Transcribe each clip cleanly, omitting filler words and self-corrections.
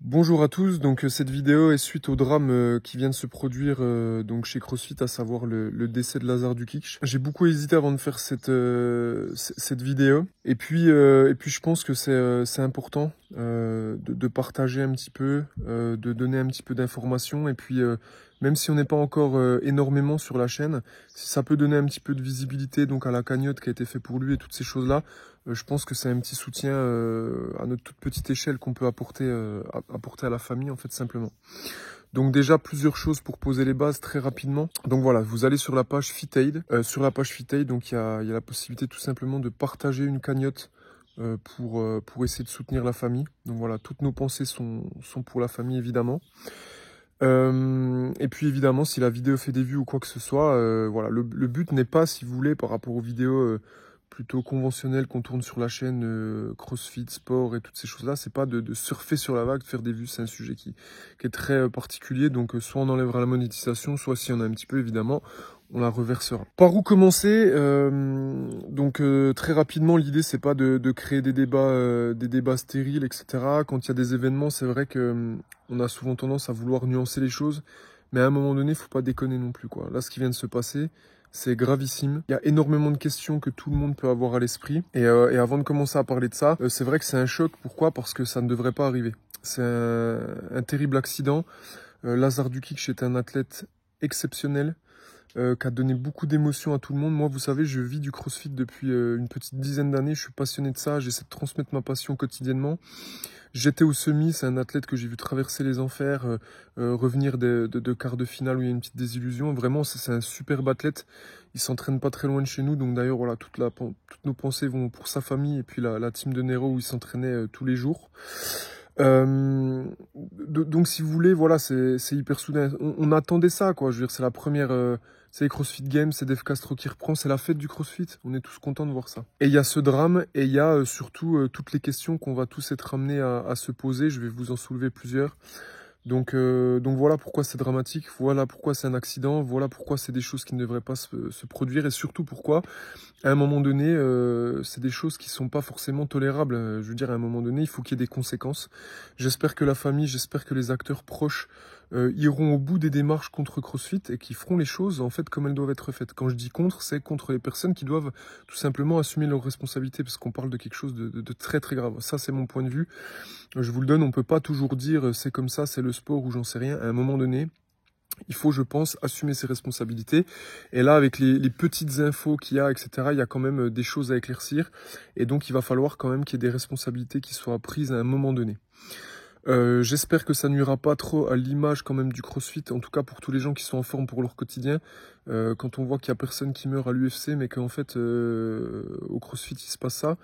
Bonjour à tous, donc cette vidéo est suite au drame qui vient de se produire donc chez CrossFit, à savoir le décès de Lazar Dukic. J'ai beaucoup hésité avant de faire cette vidéo, et puis je pense que c'est important de partager un petit peu, de donner un petit peu d'informations, et puis même si on n'est pas encore énormément sur la chaîne, si ça peut donner un petit peu de visibilité donc à la cagnotte qui a été fait pour lui et toutes ces choses-là, je pense que c'est un petit soutien à notre toute petite échelle qu'on peut apporter à la famille, en fait, simplement. Donc déjà, plusieurs choses pour poser les bases très rapidement. Donc voilà, vous allez sur la page FitAid. Sur la page FitAid, donc il y a la possibilité tout simplement de partager une cagnotte pour essayer de soutenir la famille. Donc voilà, toutes nos pensées sont pour la famille, évidemment. Et puis évidemment, si la vidéo fait des vues ou quoi que ce soit, voilà, le but n'est pas, si vous voulez, par rapport aux vidéos plutôt conventionnelles qu'on tourne sur la chaîne CrossFit, sport et toutes ces choses-là, c'est pas de surfer sur la vague, de faire des vues. C'est un sujet qui est très particulier, donc soit on enlèvera la monétisation, soit si on a un petit peu, évidemment, on la reversera. Par où commencer? Donc très rapidement, l'idée c'est pas de créer des débats stériles, etc. Quand il y a des événements, c'est vrai que on a souvent tendance à vouloir nuancer les choses, mais à un moment donné, il faut pas déconner non plus, quoi. Là, ce qui vient de se passer, c'est gravissime. Il y a énormément de questions que tout le monde peut avoir à l'esprit. Et avant de commencer à parler de ça, c'est vrai que c'est un choc. Pourquoi? Parce que ça ne devrait pas arriver. C'est un terrible accident. Lazar Dukic est un athlète exceptionnel, qui a donné beaucoup d'émotions à tout le monde. Moi, vous savez, je vis du CrossFit depuis une petite dizaine d'années. Je suis passionné de ça. J'essaie de transmettre ma passion quotidiennement. J'étais au semi, c'est un athlète que j'ai vu traverser les enfers, revenir de quarts de finale où il y a une petite désillusion. Vraiment, c'est un superbe athlète. Il s'entraîne pas très loin de chez nous. Donc d'ailleurs, voilà, toutes nos pensées vont pour sa famille et puis la team de Nero où il s'entraînait tous les jours. Donc si vous voulez, voilà, c'est hyper soudain. On attendait ça, quoi. Je veux dire, c'est la première... c'est les CrossFit Games, c'est Dave Castro qui reprend, c'est la fête du CrossFit. On est tous contents de voir ça. Et il y a ce drame, et il y a surtout toutes les questions qu'on va tous être amenés à se poser. Je vais vous en soulever plusieurs. Donc voilà pourquoi c'est dramatique, voilà pourquoi c'est un accident, voilà pourquoi c'est des choses qui ne devraient pas se produire, et surtout pourquoi, à un moment donné, c'est des choses qui sont pas forcément tolérables. Je veux dire, à un moment donné, il faut qu'il y ait des conséquences. J'espère que la famille, j'espère que les acteurs proches iront au bout des démarches contre CrossFit et qui feront les choses en fait comme elles doivent être faites. Quand je dis contre, c'est contre les personnes qui doivent tout simplement assumer leurs responsabilités, parce qu'on parle de quelque chose de très très grave. Ça, c'est mon point de vue. Je vous le donne, on peut pas toujours dire c'est comme ça, c'est le sport ou j'en sais rien. À un moment donné, il faut, je pense, assumer ses responsabilités. Et là, avec les petites infos qu'il y a, etc., il y a quand même des choses à éclaircir. Et donc, il va falloir quand même qu'il y ait des responsabilités qui soient prises à un moment donné. J'espère que ça nuira pas trop à l'image quand même du CrossFit, en tout cas pour tous les gens qui sont en forme pour leur quotidien. Quand on voit qu'il y a personne qui meurt à l'UFC, mais qu'en fait, au CrossFit, il se passe ça.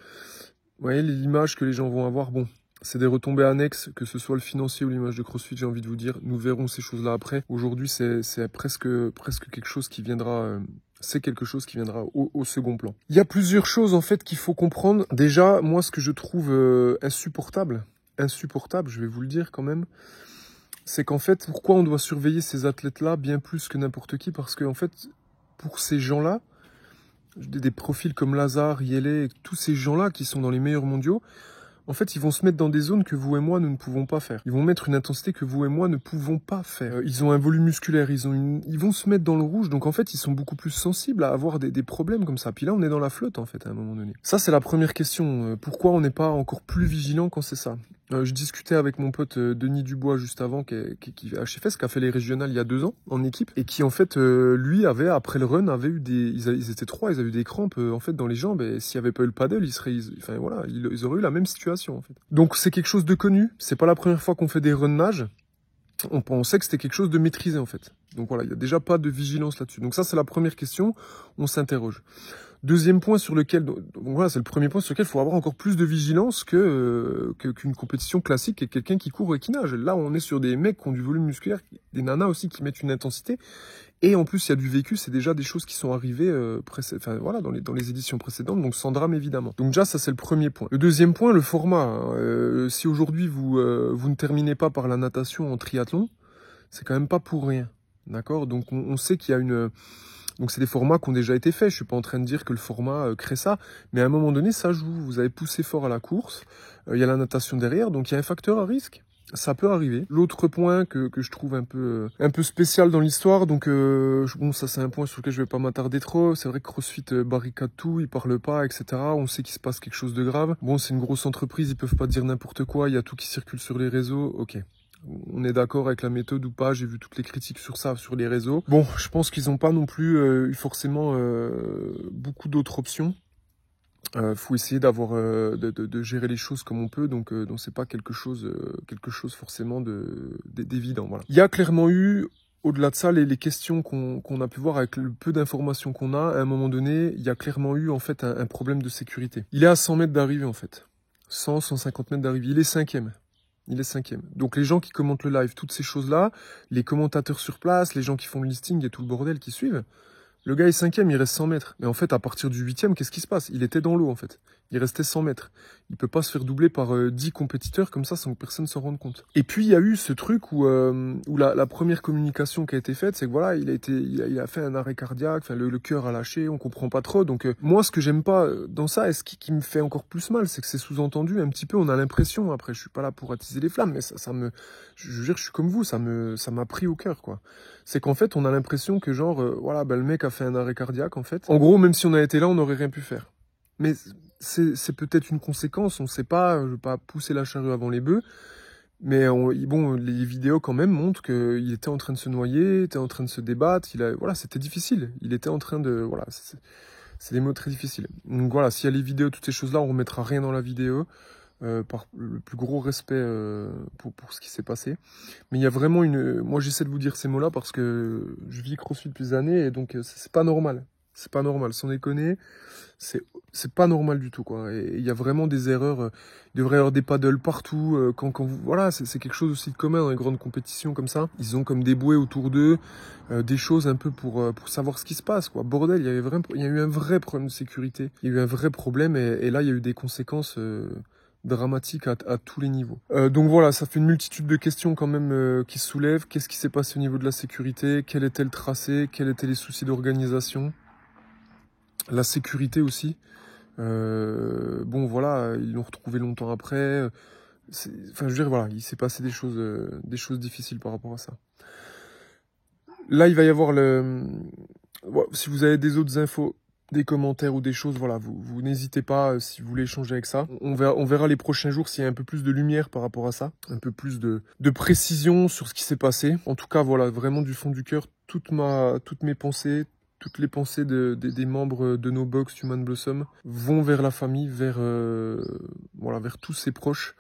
Vous voyez, l'image que les gens vont avoir, bon... C'est des retombées annexes, que ce soit le financier ou l'image de CrossFit, j'ai envie de vous dire. Nous verrons ces choses-là après. Aujourd'hui, c'est presque quelque chose qui viendra... c'est quelque chose qui viendra au second plan. Il y a plusieurs choses, en fait, qu'il faut comprendre. Déjà, moi, ce que je trouve insupportable, je vais vous le dire quand même, c'est qu'en fait, pourquoi on doit surveiller ces athlètes-là bien plus que n'importe qui? Parce qu'en fait, pour ces gens-là, des profils comme Lazar, Yele, tous ces gens-là qui sont dans les meilleurs mondiaux, en fait, ils vont se mettre dans des zones que vous et moi, nous ne pouvons pas faire. Ils vont mettre une intensité que vous et moi ne pouvons pas faire. Ils ont un volume musculaire, ils vont se mettre dans le rouge. Donc, en fait, ils sont beaucoup plus sensibles à avoir des problèmes comme ça. Puis là, on est dans la flotte, en fait, à un moment donné. Ça, c'est la première question. Pourquoi on n'est pas encore plus vigilant quand c'est ça? Je discutais avec mon pote Denis Dubois juste avant, qui est HFS, qui a fait les régionales il y a 2 ans en équipe, et qui en fait, lui avait, après le run, avait eu ils étaient 3, ils avaient eu des crampes en fait dans les jambes, et s'il n'y avait pas eu le paddle, ils auraient eu la même situation en fait. Donc c'est quelque chose de connu, c'est pas la première fois qu'on fait des runs nage. On pensait que c'était quelque chose de maîtrisé en fait. Donc voilà, il n'y a déjà pas de vigilance là-dessus. Donc ça, c'est la première question, on s'interroge. Deuxième point sur lequel, donc voilà, c'est le premier point sur lequel il faut avoir encore plus de vigilance qu'une compétition classique et quelqu'un qui court et qui nage. Là, on est sur des mecs qui ont du volume musculaire, des nanas aussi qui mettent une intensité. Et en plus, il y a du vécu, c'est déjà des choses qui sont arrivées voilà, dans les éditions précédentes, donc sans drame évidemment. Donc déjà, ça c'est le premier point. Le deuxième point, le format. Si aujourd'hui vous ne terminez pas par la natation en triathlon, c'est quand même pas pour rien. D'accord? Donc on sait qu'il y a une... Donc c'est des formats qui ont déjà été faits. Je suis pas en train de dire que le format crée ça, mais à un moment donné, ça joue. Vous avez poussé fort à la course, il y a la natation derrière, donc il y a un facteur à risque. Ça peut arriver. L'autre point que je trouve un peu spécial dans l'histoire, donc bon, ça c'est un point sur lequel je vais pas m'attarder trop. C'est vrai que CrossFit barricade tout, ils parlent pas, etc. On sait qu'il se passe quelque chose de grave. Bon, c'est une grosse entreprise, ils peuvent pas dire n'importe quoi. Il y a tout qui circule sur les réseaux. Ok. On est d'accord avec la méthode ou pas, j'ai vu toutes les critiques sur ça, sur les réseaux. Bon, je pense qu'ils n'ont pas non plus eu forcément beaucoup d'autres options. Faut essayer d'avoir de gérer les choses comme on peut, donc c'est pas quelque chose forcément d'évident. Voilà. Il y a clairement eu, au-delà de ça, les questions qu'on a pu voir avec le peu d'informations qu'on a, à un moment donné, il y a clairement eu en fait un problème de sécurité. Il est à 100 mètres d'arrivée en fait. 150 mètres d'arrivée. Il est cinquième. Il est cinquième. Donc les gens qui commentent le live, toutes ces choses-là, les commentateurs sur place, les gens qui font le listing et tout le bordel qui suivent, le gars est cinquième, il reste 100 mètres. Mais en fait, à partir du huitième, qu'est-ce qui se passe? Il était dans l'eau, en fait. Il restait 100 mètres. Il peut pas se faire doubler par 10 compétiteurs comme ça sans que personne s'en rende compte. Et puis, il y a eu ce truc où la première communication qui a été faite, c'est que voilà, il a fait un arrêt cardiaque, enfin, le cœur a lâché, on comprend pas trop. Donc, moi, ce que j'aime pas dans ça, et ce qui me fait encore plus mal, c'est que c'est sous-entendu un petit peu, on a l'impression, après, je suis pas là pour attiser les flammes, mais je veux dire, je suis comme vous, ça m'a pris au cœur, quoi. C'est qu'en fait, on a l'impression que genre, voilà, bah, le mec a fait un arrêt cardiaque, en fait. En gros, même si on a été là, on n'aurait rien pu faire. Mais c'est peut-être une conséquence, on sait pas, je veux pas pousser la charrue avant les bœufs, mais bon, les vidéos quand même montrent qu'il était en train de se noyer, il était en train de se débattre, voilà, c'était difficile. Il était en train de, voilà, c'est des mots très difficiles. Donc voilà, s'il y a les vidéos, toutes ces choses-là, on remettra rien dans la vidéo. Par le plus gros respect pour ce qui s'est passé. Mais il y a vraiment moi j'essaie de vous dire ces mots-là parce que je vis CrossFit depuis des années et donc c'est pas normal. C'est pas normal, sans déconner. C'est pas normal du tout, quoi. Et il y a vraiment des erreurs. Il devrait y avoir des paddles partout. Voilà, c'est quelque chose aussi de commun dans les grandes compétitions comme ça. Ils ont comme des bouées autour d'eux, des choses un peu pour savoir ce qui se passe, quoi. Bordel, il y a eu un vrai problème de sécurité. Il y a eu un vrai problème et là, il y a eu des conséquences dramatique à tous les niveaux. Donc voilà, ça fait une multitude de questions quand même qui se soulèvent. Qu'est-ce qui s'est passé au niveau de la sécurité? Quel était le tracé? Quels étaient les soucis d'organisation? La sécurité aussi. Bon voilà, ils l'ont retrouvé longtemps après. Enfin, je veux dire, voilà, il s'est passé des choses difficiles par rapport à ça. Là, il va y avoir si vous avez des autres infos, des commentaires ou des choses, voilà, vous n'hésitez pas si vous voulez échanger avec ça. On verra les prochains jours s'il y a un peu plus de lumière par rapport à ça, un peu plus de précision sur ce qui s'est passé. En tout cas, voilà, vraiment du fond du cœur, toutes mes pensées, toutes les pensées des membres de No Box Human Blossom vont vers la famille, vers tous ses proches.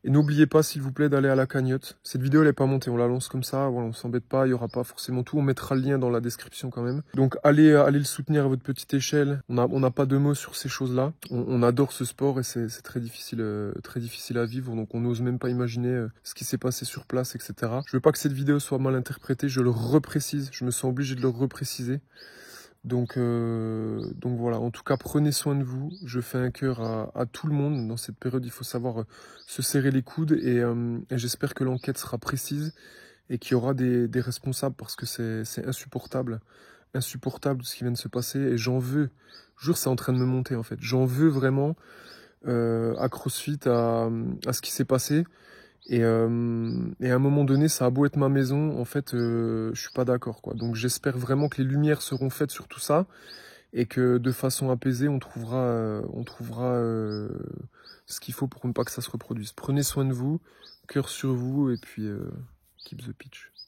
Et n'oubliez pas, s'il vous plaît, d'aller à la cagnotte. Cette vidéo, elle n'est pas montée, on la lance comme ça, voilà, on s'embête pas, il n'y aura pas forcément tout, on mettra le lien dans la description quand même. Donc allez le soutenir à votre petite échelle, on n'a pas de mots sur ces choses-là. On adore ce sport et c'est très difficile à vivre, donc on n'ose même pas imaginer ce qui s'est passé sur place, etc. Je veux pas que cette vidéo soit mal interprétée, je le reprécise, je me sens obligé de le repréciser. Donc voilà, en tout cas, prenez soin de vous. Je fais un cœur à tout le monde. Dans cette période, il faut savoir se serrer les coudes et j'espère que l'enquête sera précise et qu'il y aura des responsables parce que c'est insupportable. Insupportable ce qui vient de se passer et j'en veux. Je jure, c'est en train de me monter en fait. J'en veux vraiment à CrossFit, à ce qui s'est passé. Et à un moment donné, ça a beau être ma maison, en fait, je suis pas d'accord, quoi. Donc j'espère vraiment que les lumières seront faites sur tout ça et que de façon apaisée, on trouvera ce qu'il faut pour ne pas que ça se reproduise. Prenez soin de vous, cœur sur vous et puis keep the pitch.